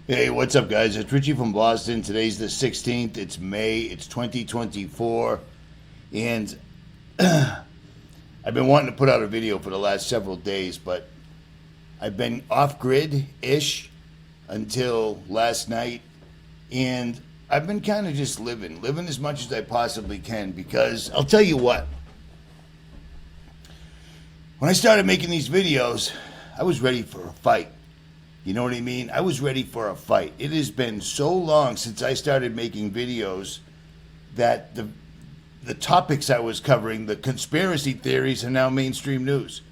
Hey, what's up, guys? It's Richie from Boston. Today's the 16th. It's May. It's 2024. And I've been wanting to put out a video for the last several days, but I've been off-grid-ish until last night. And I've been kind of just living as much as I possibly can, because I'll tell you what. When I started making these videos, I was ready for a fight. You know what I mean? I was ready for a fight. It has been so long since I started making videos that the topics I was covering, the conspiracy theories, are now mainstream news.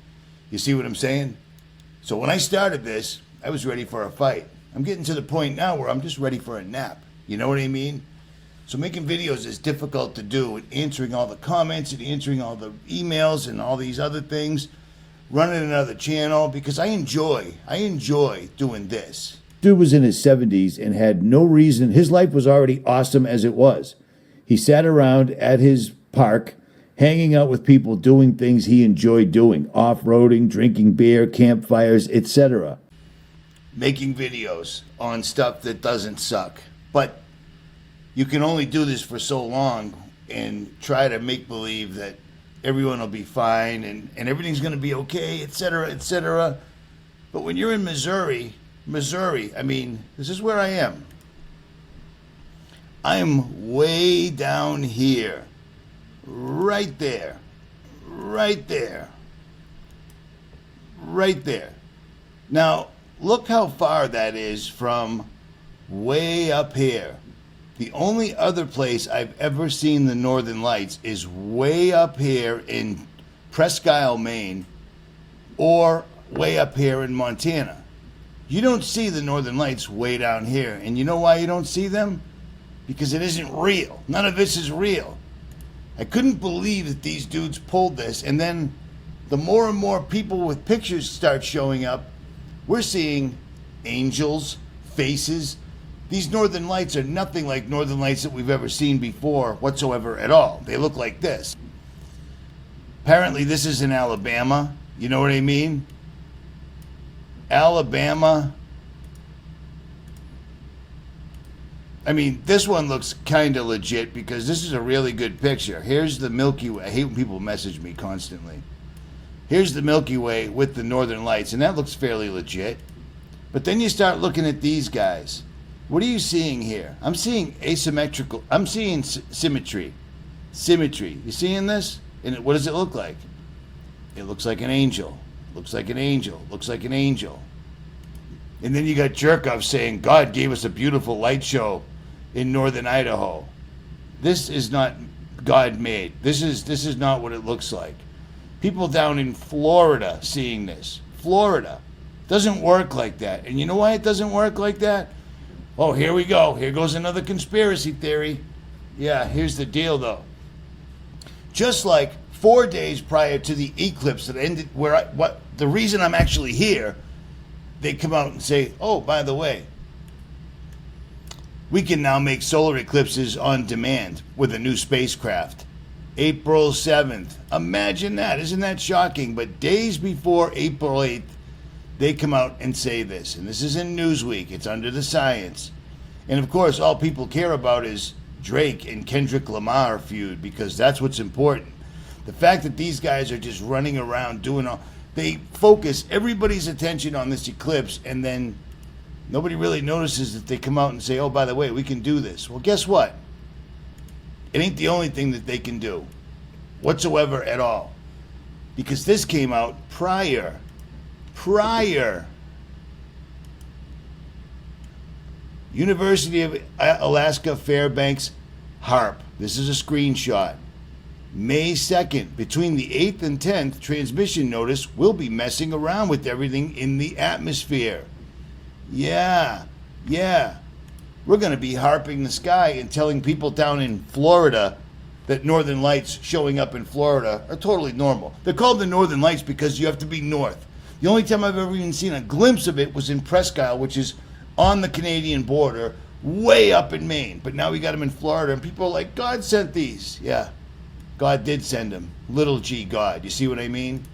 You see what I'm saying? So when I started this, I was ready for a fight. I'm getting to the point now where I'm just ready for a nap. You know what I mean? So making videos is difficult to do, and answering all the comments and answering all the emails and all these other things, running another channel, because I enjoy doing this. Dude was in his 70s and had no reason. His life was already awesome as it was. He sat around at his park, hanging out with people, doing things he enjoyed doing, off-roading, drinking beer, campfires, etc. Making videos on stuff that doesn't suck. But you can only do this for so long and try to make believe that everyone will be fine and everything's going to be okay, etc., etc. But when you're in Missouri, I mean, this is where I am. I am way down here. Right there. Right there. Right there. Now, look how far that is from way up here. The only other place I've ever seen the Northern Lights is way up here in Presque Isle, Maine, or way up here in Montana. You don't see the Northern Lights way down here. And you know why you don't see them? Because it isn't real. None of this is real. I couldn't believe that these dudes pulled this. And then the more and more people with pictures start showing up, we're seeing angels, faces. These Northern Lights are nothing like Northern Lights that we've ever seen before whatsoever at all. They look like this. Apparently this is in Alabama. You know what I mean? Alabama. I mean, this one looks kind of legit because this is a really good picture. Here's the Milky Way. I hate when people message me constantly. Here's the Milky Way with the Northern Lights, and that looks fairly legit. But then you start looking at these guys. What are you seeing here? I'm seeing asymmetrical. I'm seeing symmetry. Symmetry. You seeing this? And what does it look like? It looks like an angel. Looks like an angel. Looks like an angel. And then you got jerk-off saying, God gave us a beautiful light show in northern Idaho. This is not God-made. This is not what it looks like. People down in Florida seeing this. Florida. Doesn't work like that. And you know why it doesn't work like that? Oh, here we go. Here goes another conspiracy theory. Yeah, here's the deal, though. Just like 4 days prior to the eclipse that ended, the reason I'm actually here, they come out and say, oh, by the way, we can now make solar eclipses on demand with a new spacecraft. April 7th. Imagine that. Isn't that shocking? But days before April 8th, they come out and say this, and this is in Newsweek. It's under the science. And of course, all people care about is Drake and Kendrick Lamar feud, because that's what's important. The fact that these guys are just running around doing all, they focus everybody's attention on this eclipse, and then nobody really notices that they come out and say, oh, by the way, we can do this. Well, guess what? It ain't the only thing that they can do whatsoever at all, because this came out prior. University of Alaska Fairbanks HAARP. This is a screenshot. May 2nd, between the 8th and 10th, transmission notice will be messing around with everything in the atmosphere. Yeah. We're going to be harping the sky and telling people down in Florida that Northern Lights showing up in Florida are totally normal. They're called the Northern Lights because you have to be north. The only time I've ever even seen a glimpse of it was in Presque Isle, which is on the Canadian border, way up in Maine. But now we got them in Florida, and people are like, God sent these. Yeah, God did send them. Little g God. You see what I mean?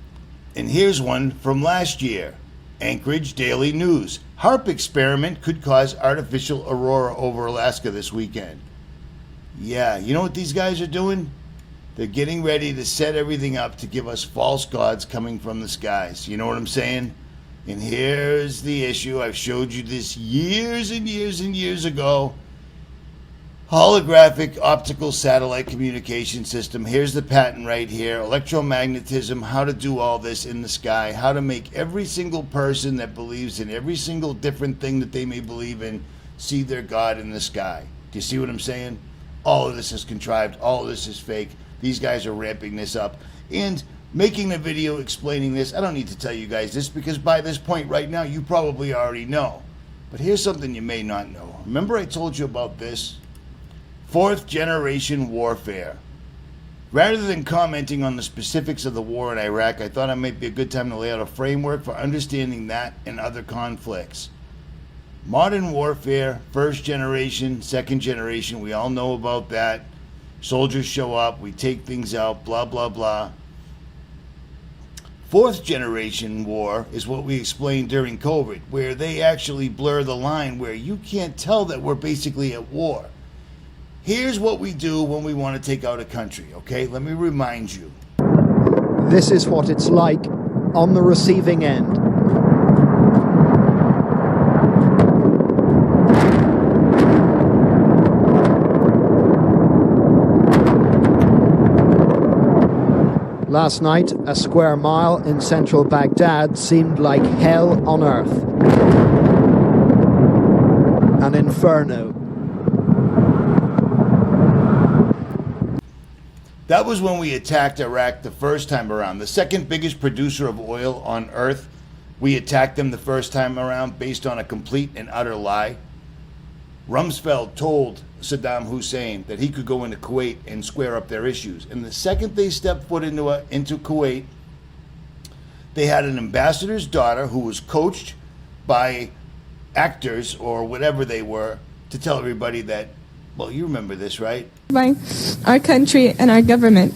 And here's one from last year. Anchorage Daily News. HAARP experiment could cause artificial aurora over Alaska this weekend. Yeah, you know what these guys are doing? They're getting ready to set everything up to give us false gods coming from the skies. You know what I'm saying? And here's the issue. I've showed you this years and years and years ago. Holographic optical satellite communication system. Here's the patent right here. Electromagnetism, how to do all this in the sky, how to make every single person that believes in every single different thing that they may believe in see their God in the sky. Do you see what I'm saying? All of this is contrived. All of this is fake. These guys are ramping this up and making a video explaining this. I don't need to tell you guys this because by this point right now, you probably already know. But here's something you may not know. Remember I told you about this? Fourth generation warfare. Rather than commenting on the specifics of the war in Iraq, I thought it might be a good time to lay out a framework for understanding that and other conflicts. Modern warfare, first generation, second generation, we all know about that. Soldiers show up, we take things out, blah, blah, blah. Fourth generation war is what we explained during COVID, where they actually blur the line where you can't tell that we're basically at war. Here's what we do when we want to take out a country, okay? Let me remind you. This is what it's like on the receiving end. Last night, a square mile in central Baghdad seemed like hell on earth. An inferno. That was when we attacked Iraq the first time around. The second biggest producer of oil on earth. We attacked them the first time around based on a complete and utter lie. Rumsfeld told Saddam Hussein that he could go into Kuwait and square up their issues. And the second they stepped foot into Kuwait, they had an ambassador's daughter who was coached by actors or whatever they were to tell everybody that, well, you remember this, right? By our country and our government.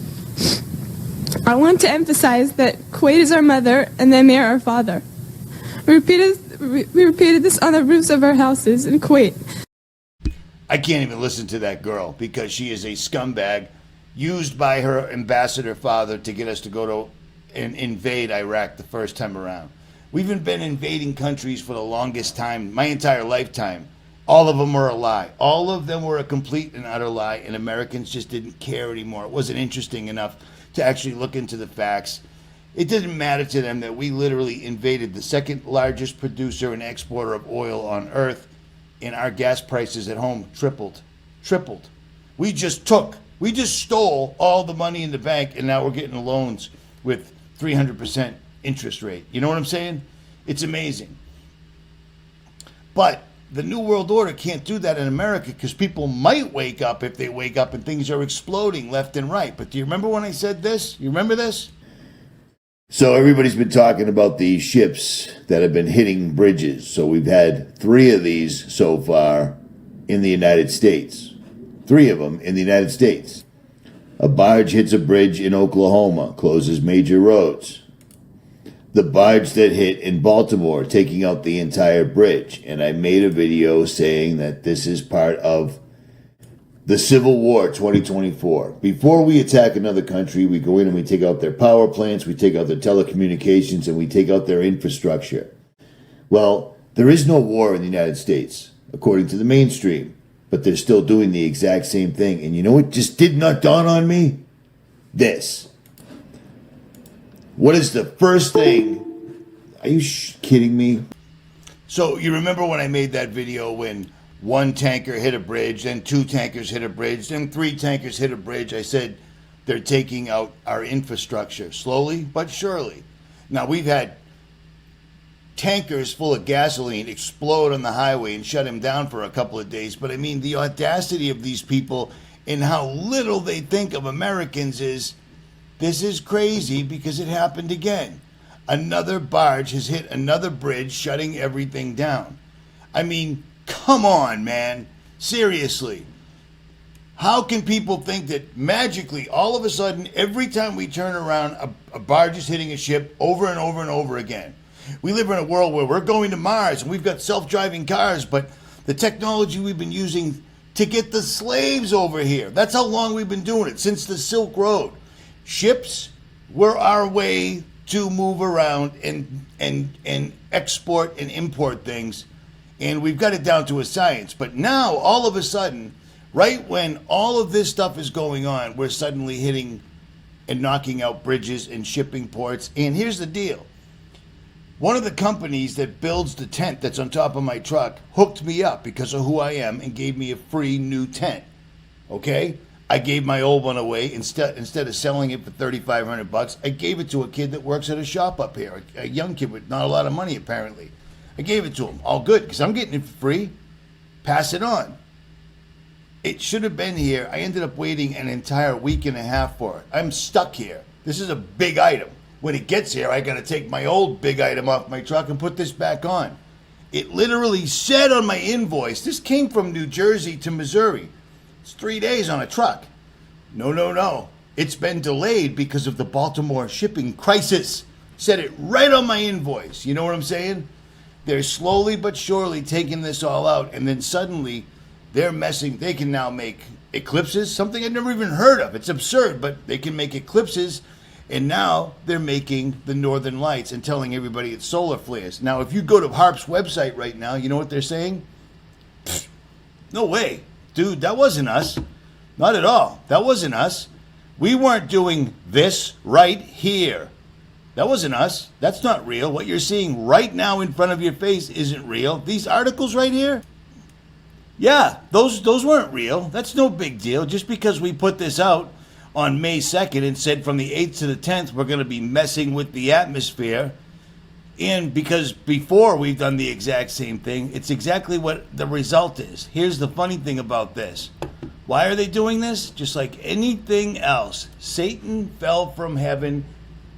I want to emphasize that Kuwait is our mother and the Emir our father. We repeated this on the roofs of our houses in Kuwait. I can't even listen to that girl because she is a scumbag used by her ambassador father to get us to go to and invade Iraq the first time around. We've been invading countries for the longest time, my entire lifetime. All of them were a lie. All of them were a complete and utter lie, and Americans just didn't care anymore. It wasn't interesting enough to actually look into the facts. It didn't matter to them that we literally invaded the second largest producer and exporter of oil on earth, and our gas prices at home tripled. We just stole all the money in the bank, and now we're getting loans with 300% interest rate. You know what I'm saying? It's amazing. But the New World Order can't do that in America because people might wake up if they wake up and things are exploding left and right. But do you remember when I said this? You remember this? So everybody's been talking about these ships that have been hitting bridges. So we've had 3 of these so far in the United States. 3 of them in the United States. A barge hits a bridge in Oklahoma, closes major roads. The barge that hit in Baltimore, taking out the entire bridge. And I made a video saying that this is part of the Civil War 2024. Before we attack another country, we go in and we take out their power plants, we take out their telecommunications, and we take out their infrastructure. Well, there is no war in the United States, according to the mainstream, but they're still doing the exact same thing. And you know what just did not dawn on me? This. What is the first thing? Are you kidding me? So you remember when I made that video when 1 tanker hit a bridge, then 2 tankers hit a bridge, then 3 tankers hit a bridge? I said they're taking out our infrastructure slowly but surely. Now we've had tankers full of gasoline explode on the highway and shut him down for a couple of days. But I mean, the audacity of these people and how little they think of Americans this is crazy because it happened again. Another barge has hit another bridge, shutting everything down. I mean, come on, man. Seriously. How can people think that magically, all of a sudden, every time we turn around, a barge is hitting a ship over and over and over again? We live in a world where we're going to Mars and we've got self-driving cars, but the technology we've been using to get the slaves over here, that's how long we've been doing it, since the Silk Road. Ships were our way to move around and export and import things, and we've got it down to a science. But now, all of a sudden, right when all of this stuff is going on, we're suddenly hitting and knocking out bridges and shipping ports. And here's the deal. One of the companies that builds the tent that's on top of my truck hooked me up because of who I am and gave me a free new tent. Okay? I gave my old one away. Instead of selling it for $3,500, I gave it to a kid that works at a shop up here, a young kid with not a lot of money apparently. I gave it to him. All good, because I'm getting it for free. Pass it on. It should have been here. I ended up waiting an entire week and a half for it. I'm stuck here. This is a big item. When it gets here, I got to take my old big item off my truck and put this back on. It literally said on my invoice, this came from New Jersey to Missouri. It's 3 days on a truck. No. It's been delayed because of the Baltimore shipping crisis. Said it right on my invoice. You know what I'm saying? They're slowly but surely taking this all out, and then suddenly they're messing. They can now make eclipses, something I've never even heard of. It's absurd, but they can make eclipses, and now they're making the northern lights and telling everybody it's solar flares. Now, if you go to HAARP's website right now, you know what they're saying? Pfft, no way. Dude, that wasn't us. Not at all. That wasn't us. We weren't doing this right here. That wasn't us. That's not real. What you're seeing right now in front of your face isn't real. These articles right here, yeah, those weren't real. That's no big deal. Just because we put this out on May 2nd and said from the 8th to the 10th we're going to be messing with the atmosphere, and because before we've done the exact same thing, it's exactly what the result is. Here's the funny thing about this. Why are they doing this? Just like anything else. Satan fell from heaven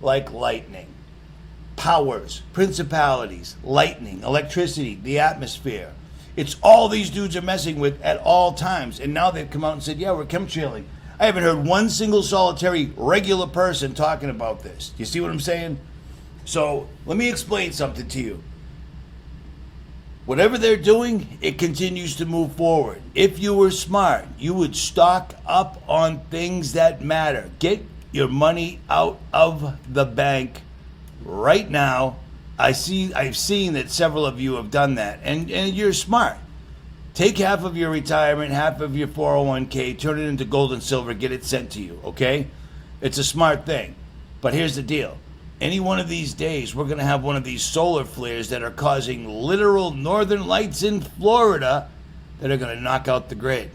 like lightning. Powers, principalities, lightning, electricity, the atmosphere. It's all these dudes are messing with at all times. And now they've come out and said, yeah, we're chemtrailing. I haven't heard one single solitary regular person talking about this. You see what I'm saying? So let me explain something to you. Whatever they're doing, it continues to move forward. If you were smart, you would stock up on things that matter. Get your money out of the bank right now. I've seen that several of you have done that, and you're smart. Take half of your retirement, half of your 401k, turn it into gold and silver, get it sent to you, okay? It's a smart thing. But here's the deal. Any one of these days, we're going to have one of these solar flares that are causing literal northern lights in Florida that are going to knock out the grid.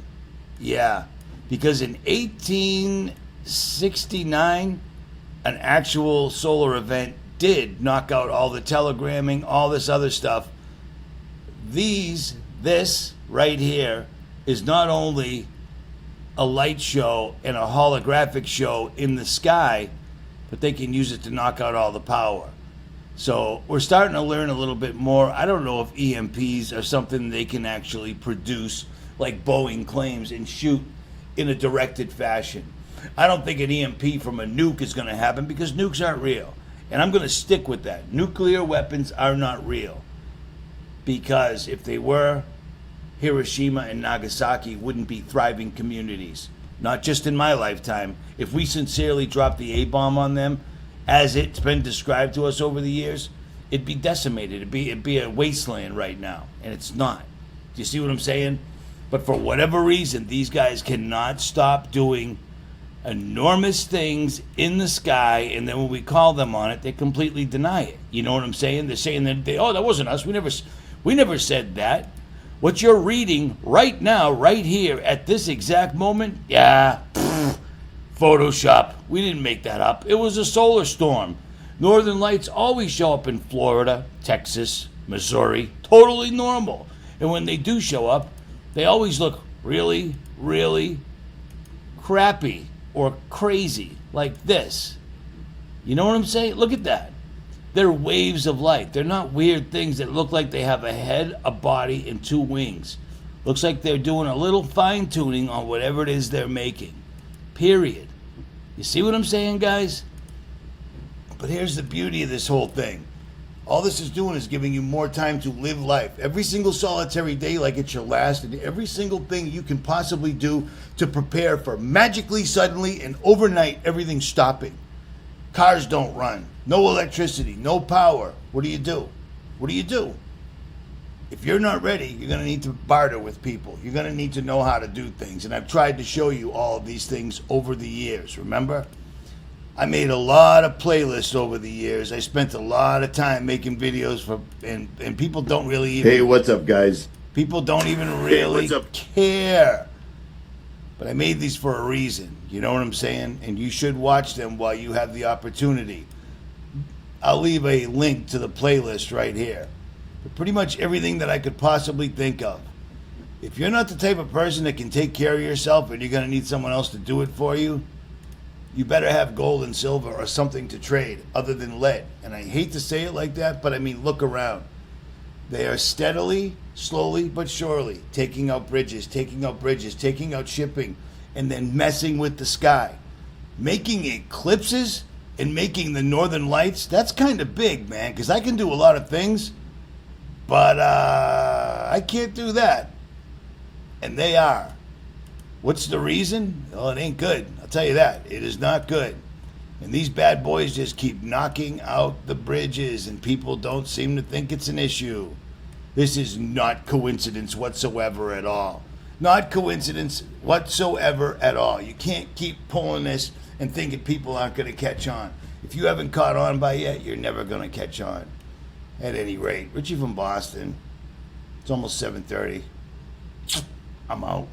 Yeah, because in 1869, an actual solar event did knock out all the telegramming, all this other stuff. This right here is not only a light show and a holographic show in the sky, but they can use it to knock out all the power. So we're starting to learn a little bit more. I don't know if EMPs are something they can actually produce like Boeing claims and shoot in a directed fashion. I don't think an EMP from a nuke is going to happen because nukes aren't real. And I'm going to stick with that. Nuclear weapons are not real. Because if they were, Hiroshima and Nagasaki wouldn't be thriving communities. Not just in my lifetime. If we sincerely dropped the A-bomb on them, as it's been described to us over the years, it'd be decimated. It'd be a wasteland right now. And it's not. Do you see what I'm saying? But for whatever reason, these guys cannot stop doing enormous things in the sky, and then when we call them on it, they completely deny it. You know what I'm saying? They're saying that that wasn't us. We never said that. What you're reading right now, right here, at this exact moment, Photoshop. We didn't make that up. It was a solar storm. Northern lights always show up in Florida, Texas, Missouri. Totally normal. And when they do show up, they always look really, really crappy or crazy, like this. You know what I'm saying? Look at that. They're waves of light. They're not weird things that look like they have a head, a body, and two wings. Looks like they're doing a little fine-tuning on whatever it is they're making. Period. You see what I'm saying, guys? But here's the beauty of this whole thing. All this is doing is giving you more time to live life. Every single solitary day like it's your last, and every single thing you can possibly do to prepare for magically, suddenly, and overnight everything stopping. Cars don't run. No electricity. No power. What do you do? What do you do? If you're not ready, you're going to need to barter with people. You're going to need to know how to do things. And I've tried to show you all of these things over the years, remember? I made a lot of playlists over the years. I spent a lot of time making videos for, and people don't really even... Hey, what's up, guys? People don't even really what's up? care. But I made these for a reason. You know what I'm saying? And you should watch them while you have the opportunity. I'll leave a link to the playlist right here. But pretty much everything that I could possibly think of. If you're not the type of person that can take care of yourself and you're going to need someone else to do it for you, you better have gold and silver or something to trade other than lead. And I hate to say it like that, but I mean, look around. They are steadily, slowly, but surely taking out bridges, taking out shipping, and then messing with the sky. Making eclipses and making the northern lights, that's kind of big, man, because I can do a lot of things, but I can't do that. And they are. What's the reason? Well, it ain't good. I'll tell you that. It is not good. And these bad boys just keep knocking out the bridges, and people don't seem to think it's an issue. This is not coincidence whatsoever at all. Not coincidence whatsoever at all. You can't keep pulling this and thinking people aren't going to catch on. If you haven't caught on by yet, you're never going to catch on. At any rate, Richie from Boston. It's almost 7:30. I'm out.